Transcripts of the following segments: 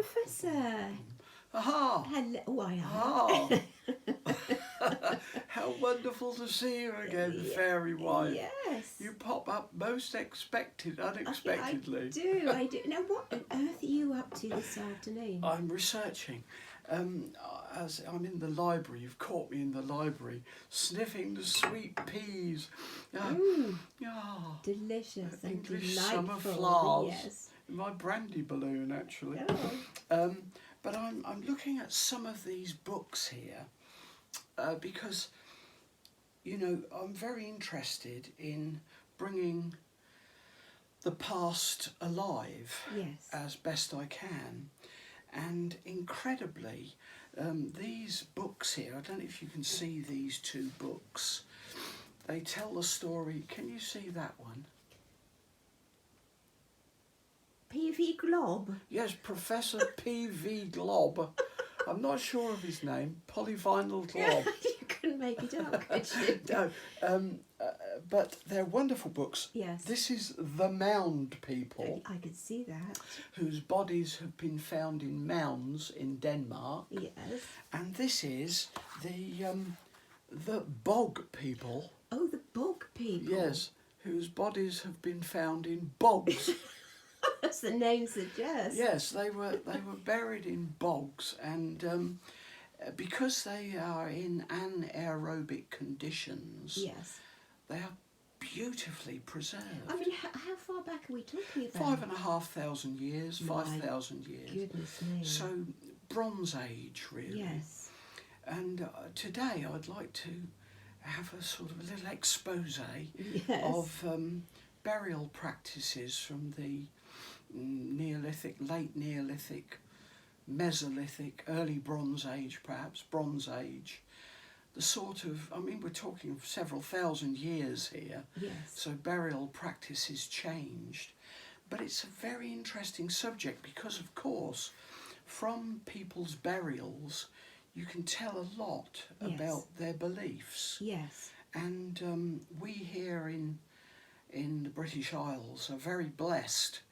Professor. Aha! Hello. Oh, I am. Ah! How wonderful to see you again, Fairy Wife. Yes. You pop up most unexpectedly. I do. Now, what on earth are you up to this afternoon? I'm researching. As I'm in the library, you've caught me in the library, sniffing the sweet peas. Delicious and English delightful. summer flowers. Yes. My brandy balloon, actually. Oh. But I'm looking at some of these books here because, you know, I'm very interested in bringing the past alive as best I can. And incredibly, these books here, I don't know if you can see these two books, they tell the story. Can you see that one? P.V. Glob? Yes, Professor P.V. Glob. I'm not sure of his name. Polyvinyl Glob. You couldn't make it up, could you? No, but they're wonderful books. Yes. This is The Mound People. I could see that. Whose bodies have been found in mounds in Denmark. Yes. And this is the Bog People. Oh, the Bog People. Yes, whose bodies have been found in bogs. As the name suggests. Yes, they were buried in bogs, and because they are in anaerobic conditions, yes, they are beautifully preserved. I mean, how far back are we talking about? 5,500 years, 5,000 years. Goodness me. So Bronze Age, really. Yes. And today I'd like to have a sort of a little expose yes. of burial practices from the Neolithic, late Neolithic, Mesolithic, early Bronze Age perhaps, Bronze Age. The sort of, I mean, we're talking of several thousand years here, yes. So burial practices changed. But it's a very interesting subject because, of course, from people's burials, you can tell a lot yes. about their beliefs. Yes. And we here in the British Isles are very blessed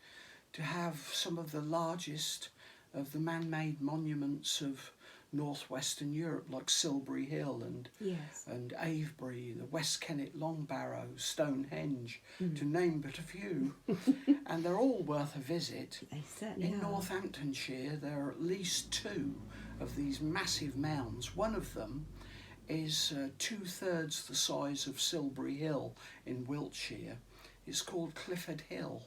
to have some of the largest of the man-made monuments of northwestern Europe, like Silbury Hill and yes. and Avebury, the West Kennet Long Barrow, Stonehenge, to name but a few. And they're all worth a visit. They certainly in are. Northamptonshire, there are at least two of these massive mounds. One of them is 2/3 the size of Silbury Hill in Wiltshire. It's called Clifford Hill,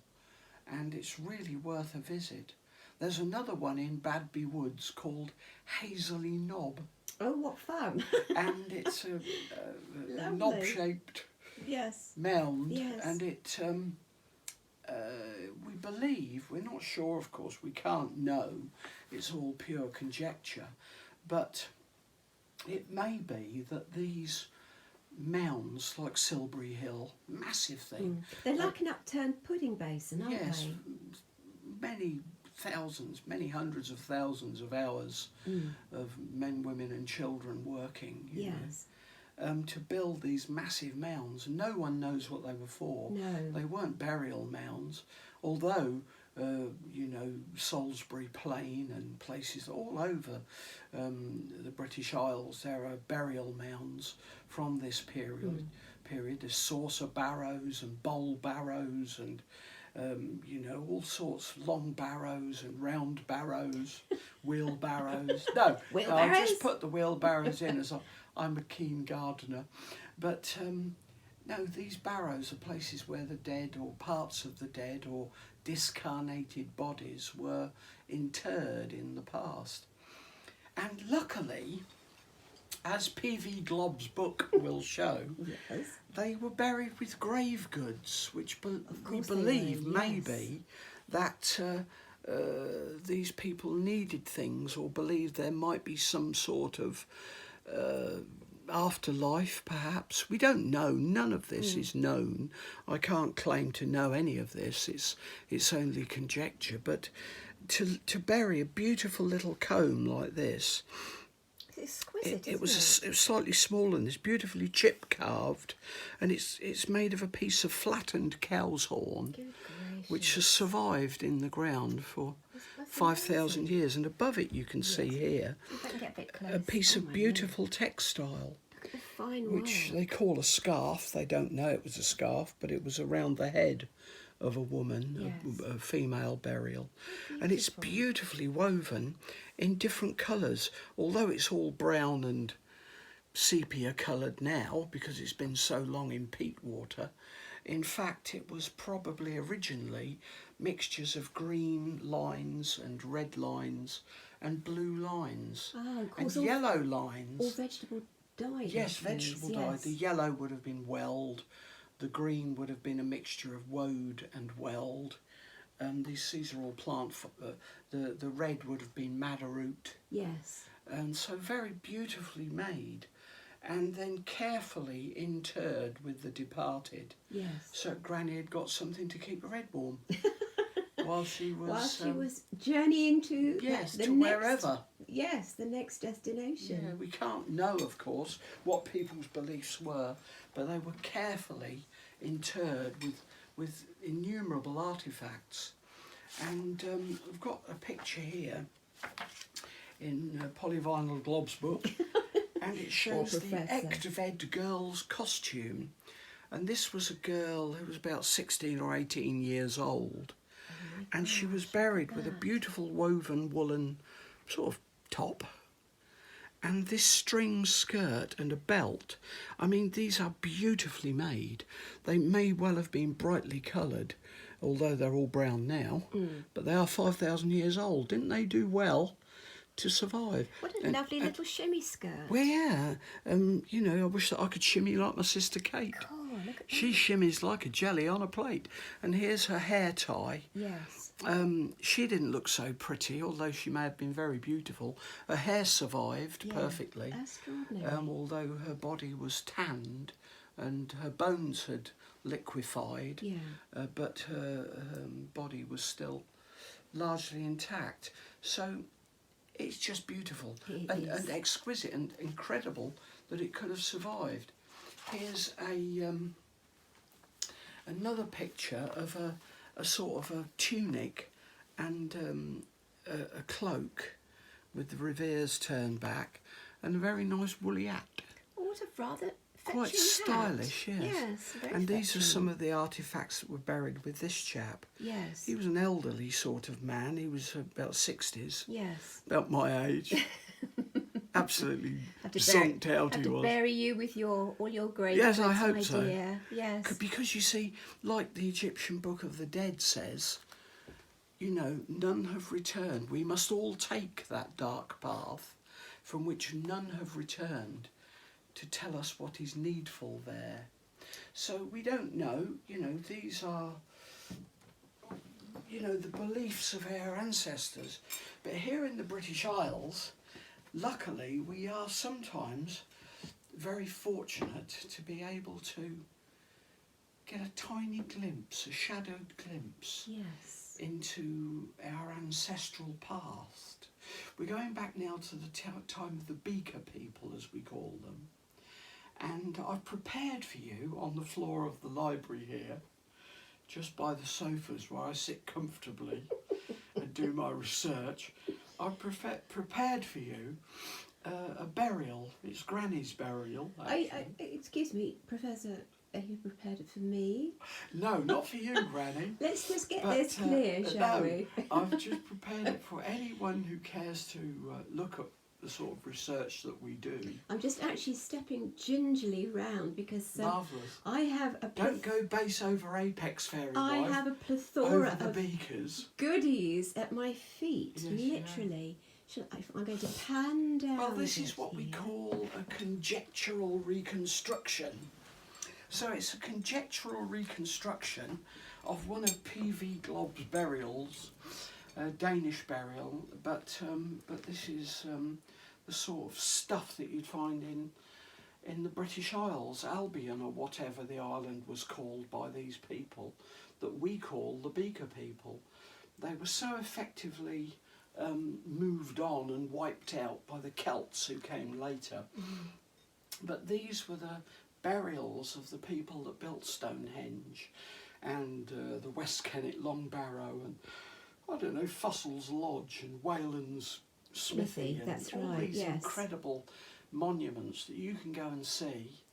and it's really worth a visit. There's another one in Badby Woods called Hazeley Knob. Oh, what fun. And it's a knob-shaped yes. mound. Yes. And it, we believe, we're not sure, of course, we can't know, it's all pure conjecture, but it may be that these mounds, like Silbury Hill, massive thing. They're like an upturned pudding basin, aren't yes, they? many thousands, many hundreds of thousands of hours of men, women and children working, you know, to build these massive mounds. No one knows what they were for. No. They weren't burial mounds, although, you know, Salisbury Plain and places all over the British Isles, there are burial mounds from this period. There's saucer barrows and bowl barrows and you know, all sorts, long barrows and round barrows, wheelbarrows. No, I'll just put the wheelbarrows in as I'm a keen gardener. But no, these barrows are places where the dead or parts of the dead or discarnated bodies were interred in the past. And luckily, as P.V. Glob's book will show, yes. they were buried with grave goods, which we yes. believe maybe that these people needed things or believed there might be some sort of afterlife, perhaps. We don't know. None of this is known. I can't claim to know any of this. It's only conjecture. But to bury a beautiful little comb like this, exquisite. It was slightly smaller than this, beautifully chip carved, and it's made of a piece of flattened cow's horn. Good which has survived in the ground for That's 5,000 amazing. years. And above it you can see here See if I can get a bit close. a piece Oh of my beautiful textile, Lord. Look at the fine which work. they call a scarf. They don't know it was a scarf, but it was around the head of a woman, Yes. a female burial. How And it's beautiful. beautifully woven in different colours, although it's all brown and sepia coloured now because it's been so long in peat water. In fact, it was probably originally mixtures of green lines and red lines and blue lines Oh, of and course, all yellow lines. vegetable dye. Yes, I suppose, vegetable dye. yes. The yellow would have been weld, the green would have been a mixture of woad and weld. These are all the red would have been madder root, Yes. and so very beautifully made, and then carefully interred with the departed. Yes. So Granny had got something to keep her head warm while she was While she was journeying to yes, the to next, wherever. Yes, the next destination. Yeah, we can't know, of course, what people's beliefs were, but they were carefully interred with innumerable artefacts. And I've got a picture here in Polyvinyl Glob's book, and it shows the Professor. Ectved girl's costume. And this was a girl who was about 16 or 18 years old, and she was buried with a beautiful woven woolen sort of top and this string skirt and a belt. I mean, these are beautifully made. They may well have been brightly coloured, although they're all brown now, but they are 5,000 years old. Didn't they do well to survive? What a lovely little shimmy skirt. Well, yeah, you know, I wish that I could shimmy like my sister Kate. Oh, look at She shimmies like a jelly on a plate. And here's her hair tie. Yes. She didn't look so pretty, although she may have been very beautiful. Her hair survived Yeah, perfectly, extraordinary. although her body was tanned and her bones had liquefied, Yeah. but her body was still largely intact. So it's just beautiful It and is. exquisite and incredible that it could have survived. Here's another picture of a sort of a tunic and a cloak with the revers turned back and a very nice woolly hat. Oh, what a rather Quite fetching stylish, hat. yes. Yes, very And these are fetching. some of the artefacts that were buried with this chap. Yes. He was an elderly sort of man. He was about 60s, Yes. about my age. Absolutely Have to zonked out have he to was. bury you with all your great Yes, I goods, hope my so. dear. Yes. Because you see, like the Egyptian Book of the Dead says, you know, none have returned. We must all take that dark path from which none have returned to tell us what is needful there. So we don't know, you know, these are, you know, the beliefs of our ancestors. But here in the British Isles, luckily, we are sometimes very fortunate to be able to get a tiny glimpse, a shadowed glimpse Yes. into our ancestral past. We're going back now to the time of the Beaker people, as we call them. And I've prepared for you on the floor of the library here, just by the sofas where I sit comfortably and do my research, I've prepared for you a burial. It's Granny's burial. Excuse me, Professor, are you prepared for me? No, not for you, Granny. Let's just get But, this clear, shall no, we? I've just prepared it for anyone who cares to look at the sort of research that we do. I'm just actually stepping gingerly round because Marvellous. I have a Don't go base over apex, fairy I wife. have a Over plethora the of beakers. goodies at my feet, Yes, you literally. I'm going to pan down. Well, this is it what we here. call a conjectural reconstruction. So it's a conjectural reconstruction of one of P.V. Glob's burials, a Danish burial, but this is the sort of stuff that you'd find in the British Isles, Albion or whatever the island was called by these people, that we call the Beaker people. They were so effectively moved on and wiped out by the Celts who came later. But these were the burials of the people that built Stonehenge. and the West Kennet Long Barrow, and I don't know, Fussell's Lodge and Wayland's Smithy, and that's all right, these yes. incredible monuments that you can go and see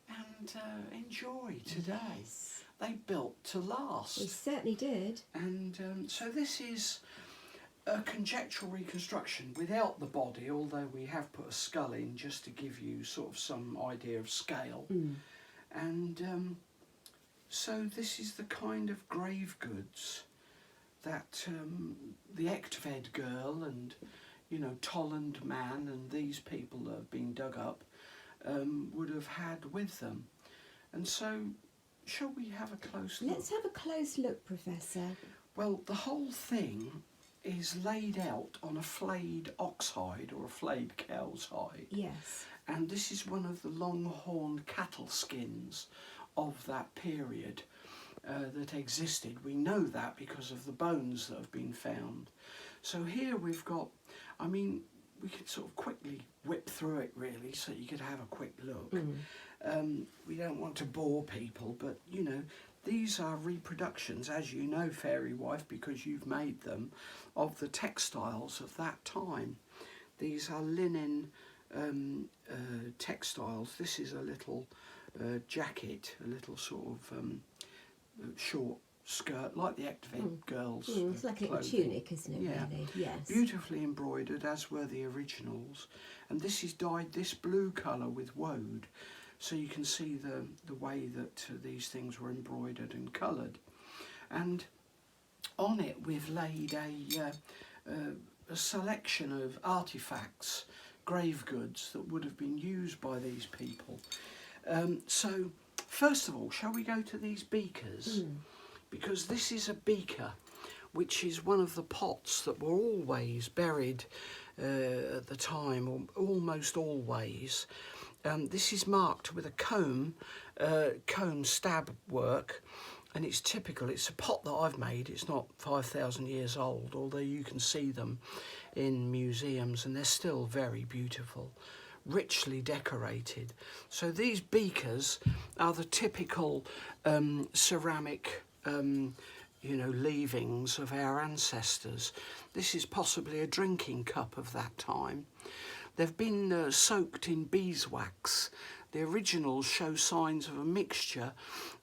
and enjoy today. Yes. They built to last. They certainly did. And so this is a conjectural reconstruction without the body, although we have put a skull in just to give you sort of some idea of scale. And so this is the kind of grave goods that the Echtved girl and, you know, Tolland man and these people that have been dug up would have had with them. And so, shall we have a close look? Let's have a close look, Professor. Well, the whole thing is laid out on a flayed ox hide or a flayed cow's hide. Yes. And this is one of the longhorn cattle skins of that period that existed. We know that because of the bones that have been found. So here we've got, I mean, we could sort of quickly whip through it really so you could have a quick look. We don't want to bore people, but you know, these are reproductions, as you know, Fairy Wife, because you've made them, of the textiles of that time. These are linen textiles. This is a little jacket, a little sort of short skirt, like the Echtved girls. It's like a little tunic, isn't it, Yeah. really? Yes. Beautifully embroidered, as were the originals. And this is dyed this blue colour with woad, so you can see the way that these things were embroidered and coloured. And on it we've laid a selection of artefacts, grave goods that would have been used by these people. So first of all, shall we go to these beakers? Because this is a beaker, which is one of the pots that were always buried at the time, or almost always. This is marked with a comb stab work, and it's typical. It's a pot that I've made. It's not 5,000 years old, although you can see them in museums, and they're still very beautiful, richly decorated. So these beakers are the typical ceramic you know, leavings of our ancestors. This is possibly a drinking cup of that time. They've been soaked in beeswax. The originals show signs of a mixture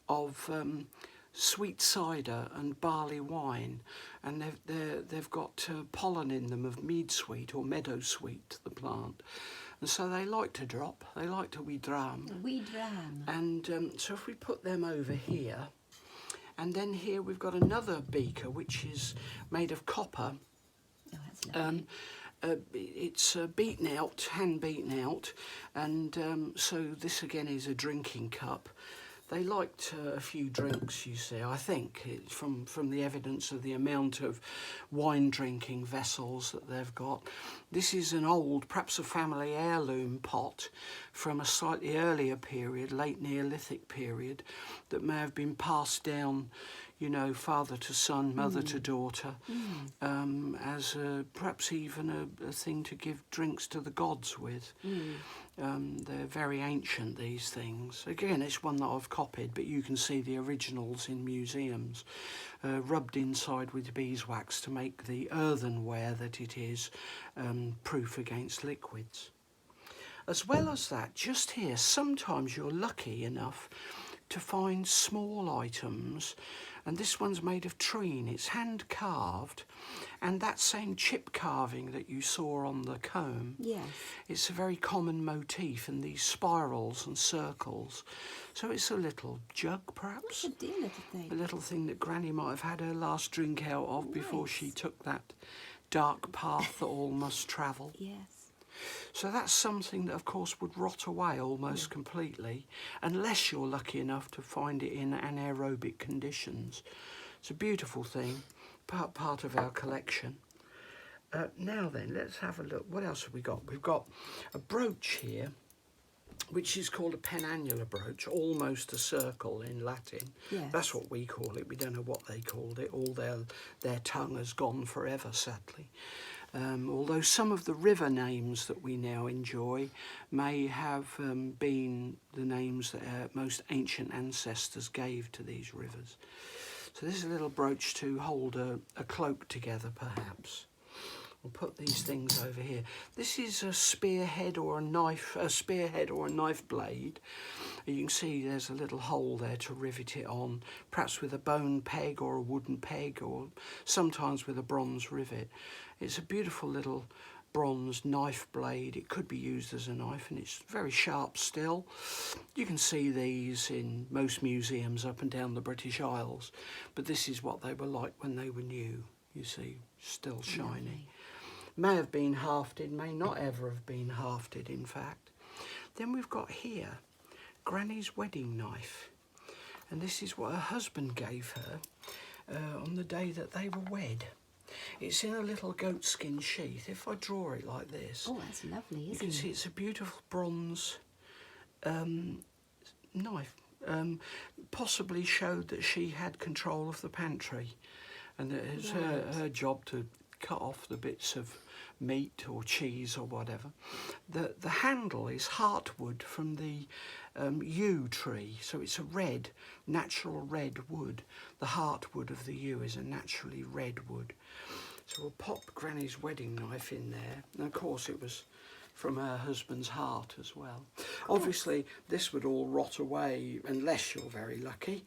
of sweet cider and barley wine, and they've got pollen in them of mead sweet or meadow sweet, the plant. And so they like to drop, they like to dram. Dram. And so if we put them over here, and then here we've got another beaker which is made of copper. Oh, that's lovely. It's beaten out, hand beaten out, and so this again is a drinking cup. They liked a few drinks, you see, I think, it's from the evidence of the amount of wine drinking vessels that they've got. This is an old, perhaps a family heirloom pot from a slightly earlier period, late Neolithic period, that may have been passed down, you know, father to son, mother to daughter, as perhaps even a thing to give drinks to the gods with. They're very ancient, these things. Again, it's one that I've copied, but you can see the originals in museums, rubbed inside with beeswax to make the earthenware that it is proof against liquids. As well as that, just here, sometimes you're lucky enough to find small items, and this one's made of treen. It's hand carved, and that same chip carving that you saw on the comb, Yes. it's a very common motif in these spirals and circles. So it's a little jug, perhaps, That's a dear little a thing. little thing that Granny might have had her last drink out of before Nice. she took that dark path that all must travel. Yes. So that's something that, of course, would rot away almost completely, unless you're lucky enough to find it in anaerobic conditions. It's a beautiful thing, part of our collection. Now then, let's have a look. What else have we got? We've got a brooch here, which is called a penannular brooch, almost a circle in Latin. Yes. That's what we call it. We don't know what they called it. All their tongue has gone forever, sadly. Although some of the river names that we now enjoy may have been the names that our most ancient ancestors gave to these rivers. So this is a little brooch to hold a cloak together, perhaps. We'll put these things over here. This is a spearhead or a knife blade. You can see there's a little hole there to rivet it on, perhaps with a bone peg or a wooden peg, or sometimes with a bronze rivet. It's a beautiful little bronze knife blade. It could be used as a knife, and it's very sharp still. You can see these in most museums up and down the British Isles, but this is what they were like when they were new. You see, still shiny. Lovely. May have been hafted, may not ever have been hafted, in fact. Then we've got here Granny's wedding knife, and this is what her husband gave her on the day that they were wed. It's in a little goatskin sheath. If I draw it like this, Oh, that's lovely, isn't it? you can see it's a beautiful bronze knife. Possibly showed that she had control of the pantry, and that it was her job to cut off the bits of meat or cheese or whatever. The handle is heartwood from the yew tree, so it's a red, natural red wood. The heartwood of the yew is a naturally red wood. So we'll pop Granny's wedding knife in there, and of course it was from her husband's heart as well. Obviously this would all rot away unless you're very lucky,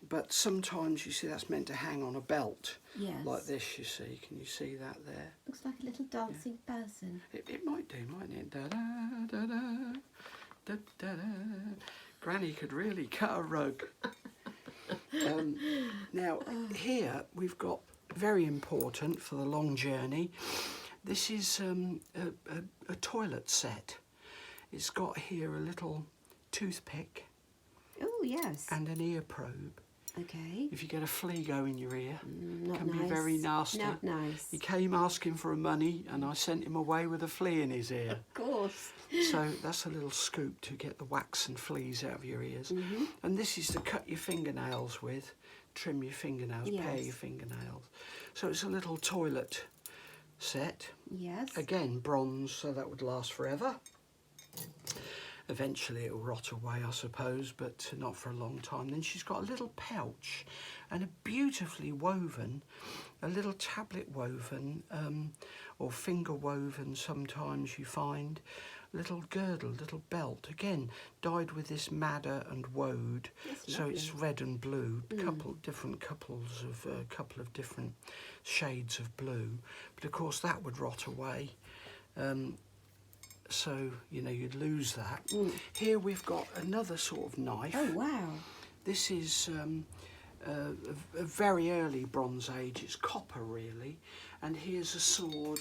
but sometimes you see that's meant to hang on a belt. Yes. Like this, you see. Can you see that there? Looks like a little dancing person. It might do, mightn't it? Da da da da da da da. Granny could really cut a rug. Now here we've got, very important for the long journey, this is a toilet set. It's got here a little toothpick. Oh, yes. And an ear probe. Okay. If you get a flea go in your ear, Not can nice. be very nasty. Not nice. He came asking for money, and I sent him away with a flea in his ear. Of course. So that's a little scoop to get the wax and fleas out of your ears. Mm-hmm. And this is to cut your fingernails with, trim your fingernails, Yes. pare your fingernails. So it's a little toilet set. Yes. Again, bronze, so that would last forever. Eventually it'll rot away, I suppose, but not for a long time. Then she's got a little pouch and a beautifully woven, a little tablet woven, or finger woven sometimes you find, little girdle, little belt, again dyed with this madder and woad. That's So lovely. it's red and blue, couple of different shades of blue, but of course that would rot away. So, you know, you'd lose that. Here we've got another sort of knife. Oh, wow. This is a very early Bronze Age. It's copper, really. And here's a sword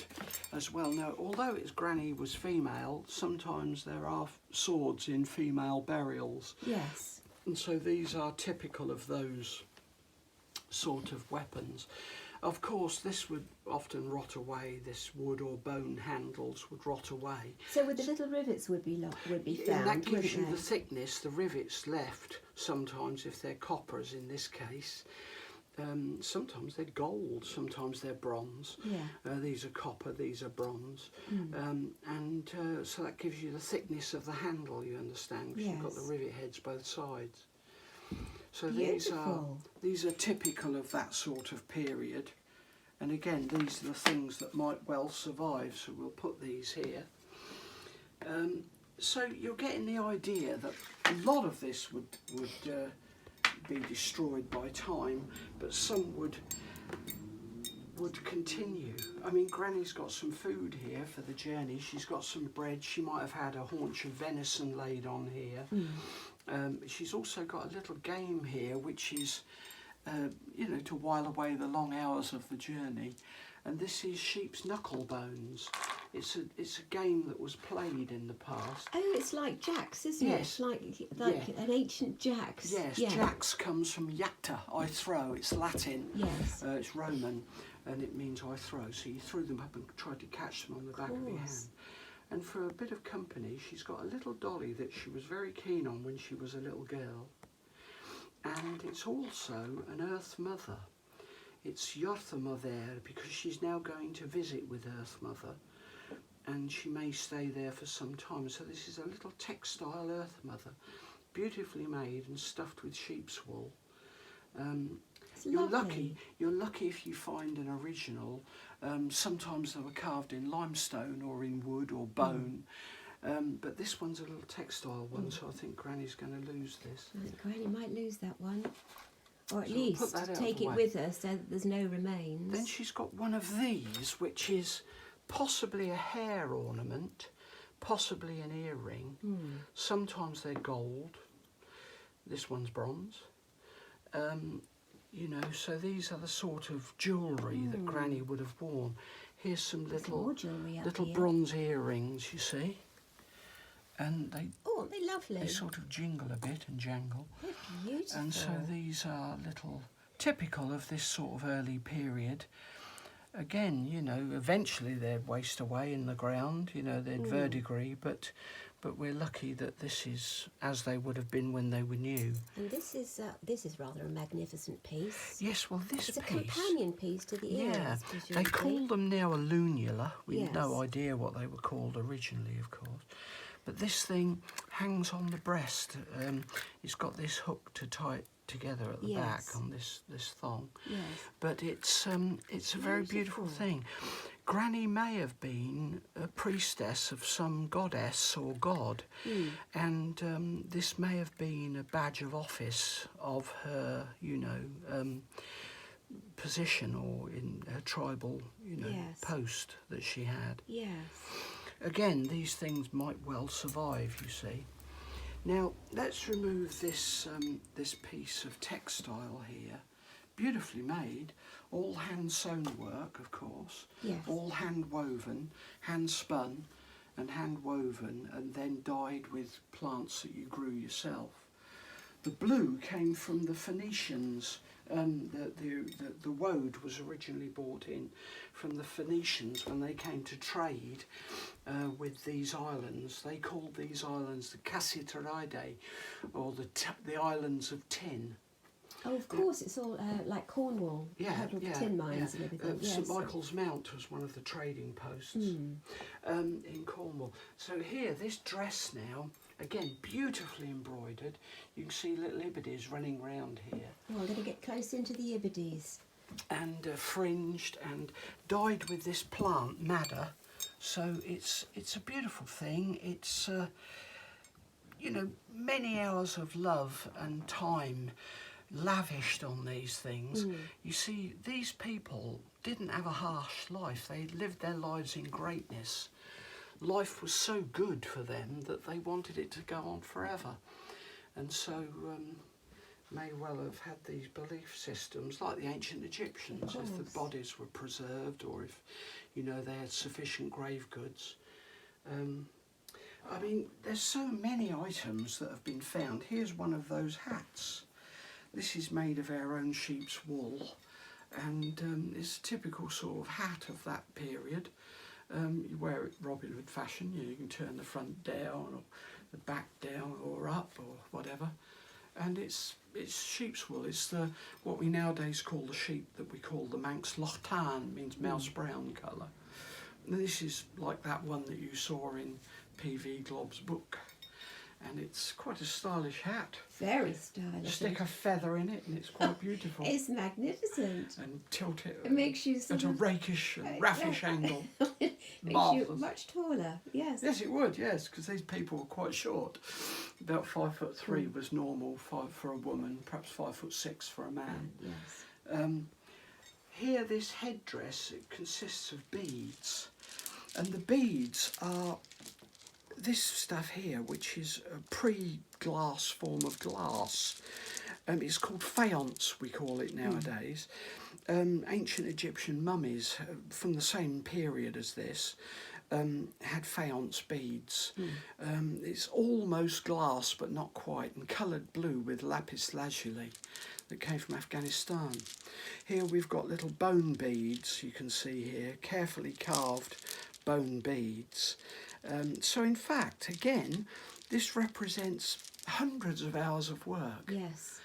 as well. Now, although it's Granny was female, sometimes there are swords in female burials. Yes. And so these are typical of those sort of weapons. Of course, this would often rot away. This wood or bone handles would rot away. So with the little rivets would be found, And that gives you wouldn't the they? thickness, the rivets left, sometimes if they're coppers in this case. Sometimes they're gold, sometimes they're bronze. Yeah. These are copper, these are bronze. So that gives you the thickness of the handle, you understand, because you've got the Yes. rivet heads both sides. So Beautiful. these are typical of that sort of period. And again, these are the things that might well survive, so we'll put these here. So you're getting the idea that a lot of this would be destroyed by time, but some would continue. I mean, Granny's got some food here for the journey. She's got some bread. She might have had a haunch of venison laid on here. She's also got a little game here, which is, you know, to while away the long hours of the journey. And this is sheep's knuckle bones. It's a game that was played in the past. Oh, it's like jacks, isn't Yes. it? Like Yeah. an ancient jacks. Yes, Yeah. jacks comes from jacta, I throw. It's Latin. Yes. It's Roman, and it means I throw. So you threw them up and tried to catch them on the back of your hand. course. And for a bit of company, she's got a little dolly that she was very keen on when she was a little girl. And it's also an Earth Mother. it's Earth Mother because she's now going to visit with Earth Mother, and she may stay there for some time. So this is a little textile Earth Mother, beautifully made and stuffed with sheep's wool. You're lucky if you find an original. Sometimes they were carved in limestone or in wood or bone. But this one's a little textile one, so I think Granny's going to lose this. I think Granny might lose that one. Or at So least take it with her so that there's no remains. Then she's got one of these, which is possibly a hair ornament, possibly an earring. Sometimes they're gold. This one's bronze. You know, so these are the sort of jewellery that Granny would have worn. Here's some little bronze earrings, you see. And they aren't they lovely? They sort of jingle a bit and jangle. They're beautiful. And so these are little typical of this sort of early period. Again, you know, eventually they'd waste away in the ground, you know, they'd verdigris, but we're lucky that this is as they would have been when they were new. And this is rather a magnificent piece. Yes, well, this it's piece... It's a companion piece to the ears, yeah, presumably. they call them now a lunula. We have no idea what they were called originally, of course. But this thing hangs on the breast. It's got this hook to tie it together at the back on this thong. Yes. But it's a very beautiful thing. Granny may have been a priestess of some goddess or god, and this may have been a badge of office of her, you know, position or in her tribal, you know, post that she had. Yes. Again, these things might well survive, you see. Now, let's remove this this piece of textile here. Beautifully made, all hand-sewn work, of course. Yes. All hand-woven, hand-spun and hand-woven, and then dyed with plants that you grew yourself. The blue came from the Phoenicians. The woad was originally brought in from the Phoenicians when they came to trade with these islands. They called these islands the Cassiteridae, or the islands of tin. Oh, of course, it's all like Cornwall, tin mines and everything. St Michael's Mount was one of the trading posts in Cornwall. So here, this dress now, again, beautifully embroidered. You can see little ibidis running round here. Oh, I'm going to get close into the ibidis. And fringed and dyed with this plant, madder. So it's a beautiful thing. It's, you know, many hours of love and time lavished on these things. You see, these people didn't have a harsh life. They lived their lives in greatness. Life was so good for them that they wanted it to go on forever. And so may well have had these belief systems like the ancient Egyptians, if the bodies were preserved or if, you know, they had sufficient grave goods. I mean, there's so many items that have been found. Here's one of those hats. This is made of our own sheep's wool, and it's a typical sort of hat of that period. You wear it Robin Hood fashion. You can turn the front down or the back down or up or whatever, and it's sheep's wool. It's what we nowadays call the sheep that we call the Manx Lochtan, means mouse brown colour. And this is like that one that you saw in P.V. Glob's book. And it's quite a stylish hat. Very stylish. Stick a feather in it and it's quite beautiful. It's magnificent. And tilt it, it makes you sort at a rakish and raffish angle. It makes you much taller, yes. Yes, it would, yes, because these people were quite short. About 5'3" was normal for a woman, perhaps 5'6" for a man. Yes. Here, this headdress, it consists of beads. And the beads are this stuff here, which is a pre-glass form of glass. It's called faience, we call it nowadays. Ancient Egyptian mummies from the same period as this had faience beads. It's almost glass, but not quite, and coloured blue with lapis lazuli that came from Afghanistan. Here we've got little bone beads, you can see here, carefully carved bone beads. So in fact, again, this represents hundreds of hours of work. Yes.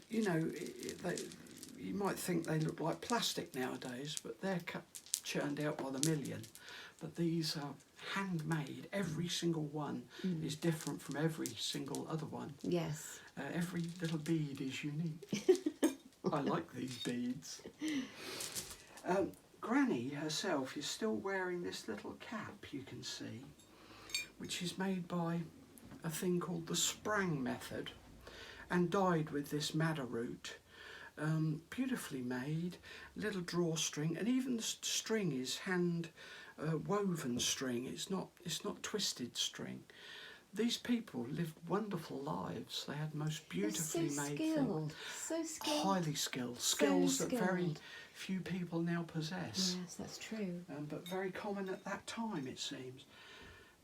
You know, you might think they look like plastic nowadays, but they're churned out by the million. But these are handmade. Every single one is different from every single other one. Yes. Every little bead is unique. I like these beads. Granny herself is still wearing this little cap, you can see, which is made by a thing called the Sprang method and dyed with this madder root. Beautifully made, little drawstring, and even the string is hand woven string. It's not twisted string. These people lived wonderful lives. They had most beautifully made things. So skilled. Highly skilled. Skills that very few people now possess. Yes, that's true. But very common at that time, it seems.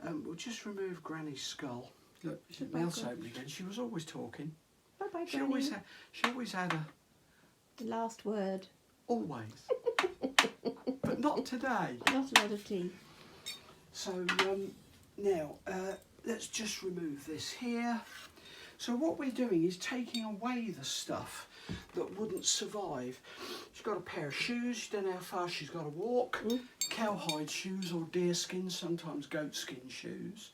We'll just remove Granny's skull. Look, her mouth's open again. She was always talking. Bye-bye, She Granny. always had a... The last word. Always. But not today. Not a lot of tea. So now let's just remove this here. So what we're doing is taking away the stuff that wouldn't survive. She's got a pair of shoes. She don't know how far she's got to walk. Cowhide shoes or deerskin, sometimes goatskin shoes.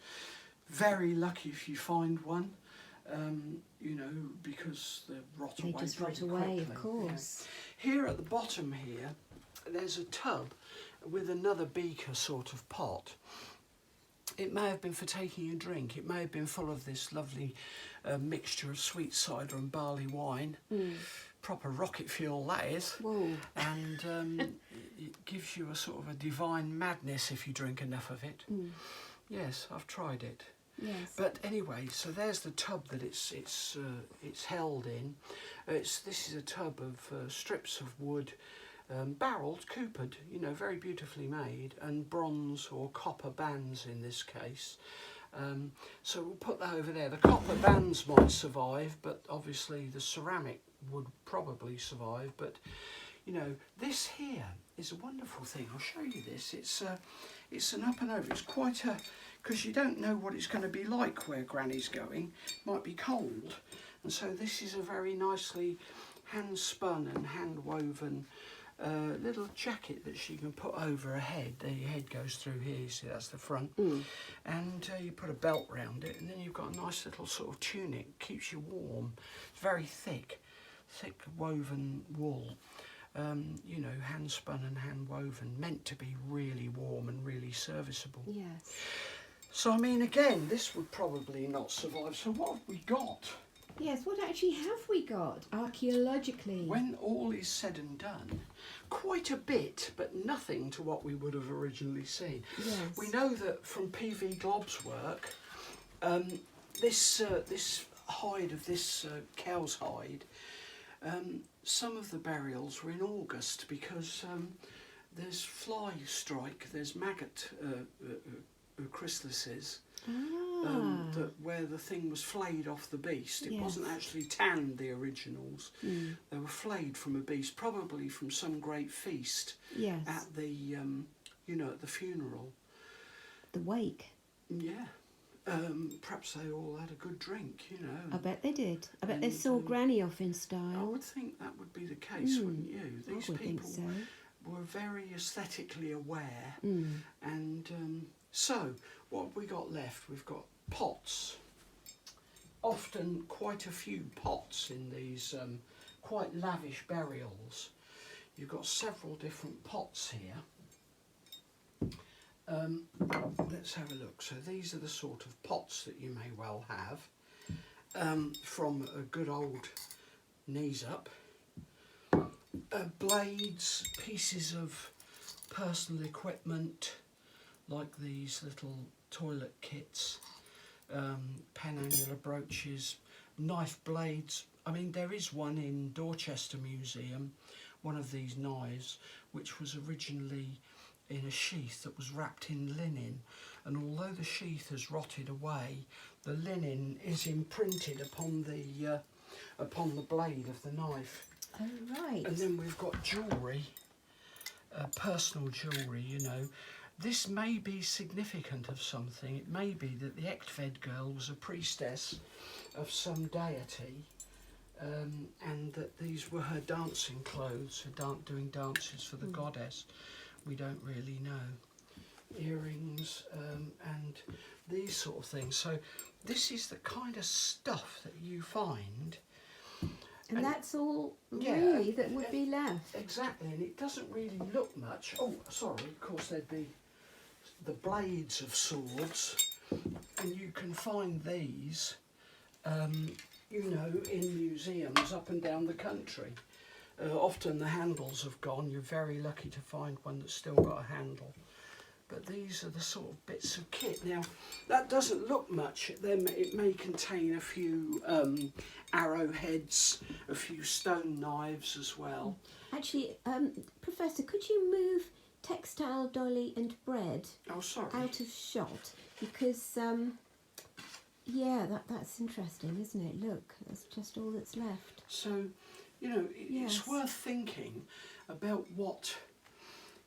Very lucky if you find one. You know, because they rot away. They just rot away, quickly. of course. Yeah. Here at the bottom here, there's a tub with another beaker sort of pot. It may have been for taking a drink. It may have been full of this lovely mixture of sweet cider and barley wine. Proper rocket fuel, that is. Whoa. And it gives you a sort of a divine madness if you drink enough of it. Yes, I've tried it. Yes. But anyway, so there's the tub that it's held in. This is a tub of strips of wood, barreled, coopered, you know, very beautifully made, and bronze or copper bands in this case. So we'll put that over there. The copper bands might survive, but obviously the ceramic would probably survive. But you know, this here is a wonderful thing. I'll show you this. It's an up and over. It's quite a, because you don't know what it's going to be like where Granny's going. It might be cold, and so this is a very nicely hand spun and hand woven little jacket that she can put over her head. The head goes through here, you see, that's the front. And you put a belt round it, and then you've got a nice little sort of tunic, keeps you warm. It's very thick woven wool. You know, hand spun and hand woven, meant to be really warm and really serviceable. Yes. So I mean, again, this would probably not survive. So what have we got? Yes, what actually have we got archaeologically? When all is said and done, quite a bit, but nothing to what we would have originally seen. Yes. We know that from P.V. Glob's work, this hide of this cow's hide, some of the burials were in August because there's fly strike, there's maggot chrysalises. That where the thing was flayed off the beast. It wasn't actually tanned, the originals. They were flayed from a beast, probably from some great feast at the, you know, at the funeral. The wake. Yeah. Perhaps they all had a good drink, you know. I bet they did. I bet they saw Granny off in style. I would think that would be the case, wouldn't you? These I would people think so. were very aesthetically aware. And so, what have we got left? We've got pots. Often quite a few pots in these quite lavish burials. You've got several different pots here. Let's have a look. So these are the sort of pots that you may well have from a good old knees up. Blades, pieces of personal equipment like these little toilet kits, penannular brooches, knife blades. I mean, there is one in Dorchester Museum, one of these knives, which was originally in a sheath that was wrapped in linen, and although the sheath has rotted away, the linen is imprinted upon the blade of the knife. Oh, right. And then we've got jewellery, personal jewellery, you know. This may be significant of something. It may be that the Ectved girl was a priestess of some deity, and that these were her dancing clothes, her doing dances for the goddess. We don't really know. Earrings and these sort of things. So this is the kind of stuff that you find. And that's all really that would be left. Exactly, and it doesn't really look much. Oh, sorry, of course there'd be the blades of swords, and you can find these, you know, in museums up and down the country. Often the handles have gone. You're very lucky to find one that's still got a handle. But these are the sort of bits of kit. Now, that doesn't look much. It may contain a few arrowheads, a few stone knives as well. Actually, Professor, could you move textile, dolly and bread out of shot? Because, yeah, that's interesting, isn't it? Look, that's just all that's left. So, you know, it's worth thinking about what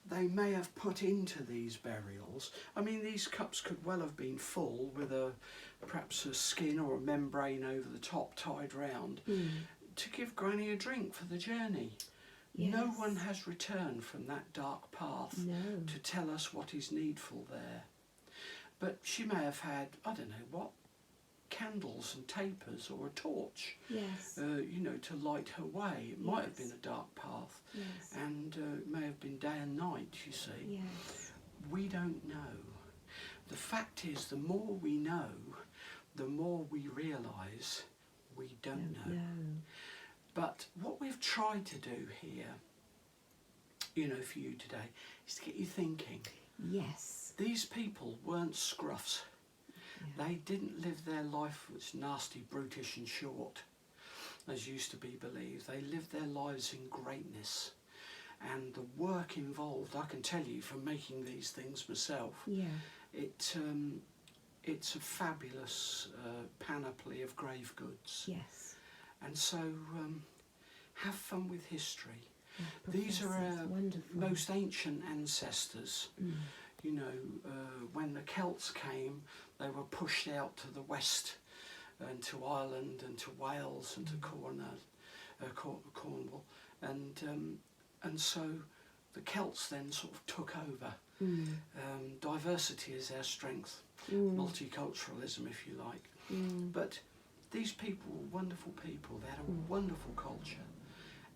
they may have put into these burials. I mean, these cups could well have been full with perhaps a skin or a membrane over the top tied round to give Granny a drink for the journey. Yes. No one has returned from that dark path to tell us what is needful there. But she may have had, I don't know what, candles and tapers or a torch, you know, to light her way. It might have been a dark path, and it may have been day and night, you see. Yes. We don't know. The fact is, the more we know, the more we realise we don't know. But what we've tried to do here, you know, for you today, is to get you thinking. Yes. These people weren't scruffs. They didn't live their life was nasty, brutish and short, as used to be believed. They lived their lives in greatness. And the work involved, I can tell you from making these things myself, it's a fabulous panoply of grave goods. Yes. And so have fun with history. Yeah, these are our most ancient ancestors. You know, when the Celts came, they were pushed out to the west and to Ireland and to Wales and to Cornwall, and so the Celts then sort of took over. Diversity is our strength, multiculturalism, if you like. But these people were wonderful people. They had a wonderful culture,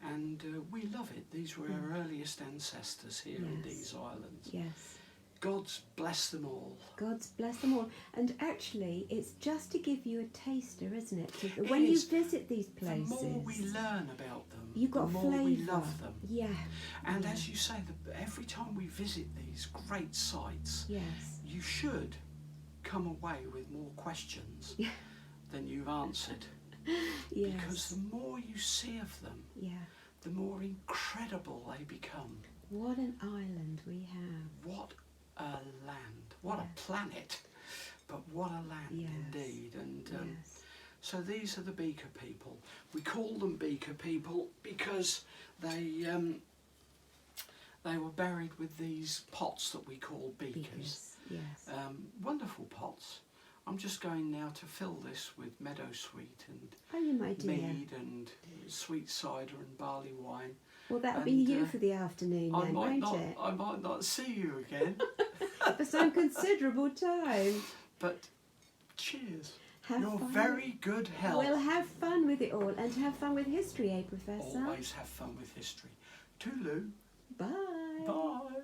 and we love it. These were our earliest ancestors here in these islands. Yes. God's bless them all. God's bless them all. And actually, it's just to give you a taster, isn't it? When you visit these places, the more we learn about them, you got the more flavour. we love them. Yeah. And as you say, every time we visit these great sites, you should come away with more questions than you've answered. Because the more you see of them, the more incredible they become. What an island we have. What a land, what a planet, but what a land indeed. And so these are the Beaker people. We call them Beaker people because they were buried with these pots that we call beakers. Yes. Wonderful pots. I'm just going now to fill this with meadowsweet and mead and sweet cider and barley wine. Well, that'll be you for the afternoon then, won't it? I might not see you again. For some considerable time. But cheers. Have You're fun. Very good health. We'll have fun with it all and have fun with history, Professor? Always have fun with history. Toodaloo. Bye. Bye.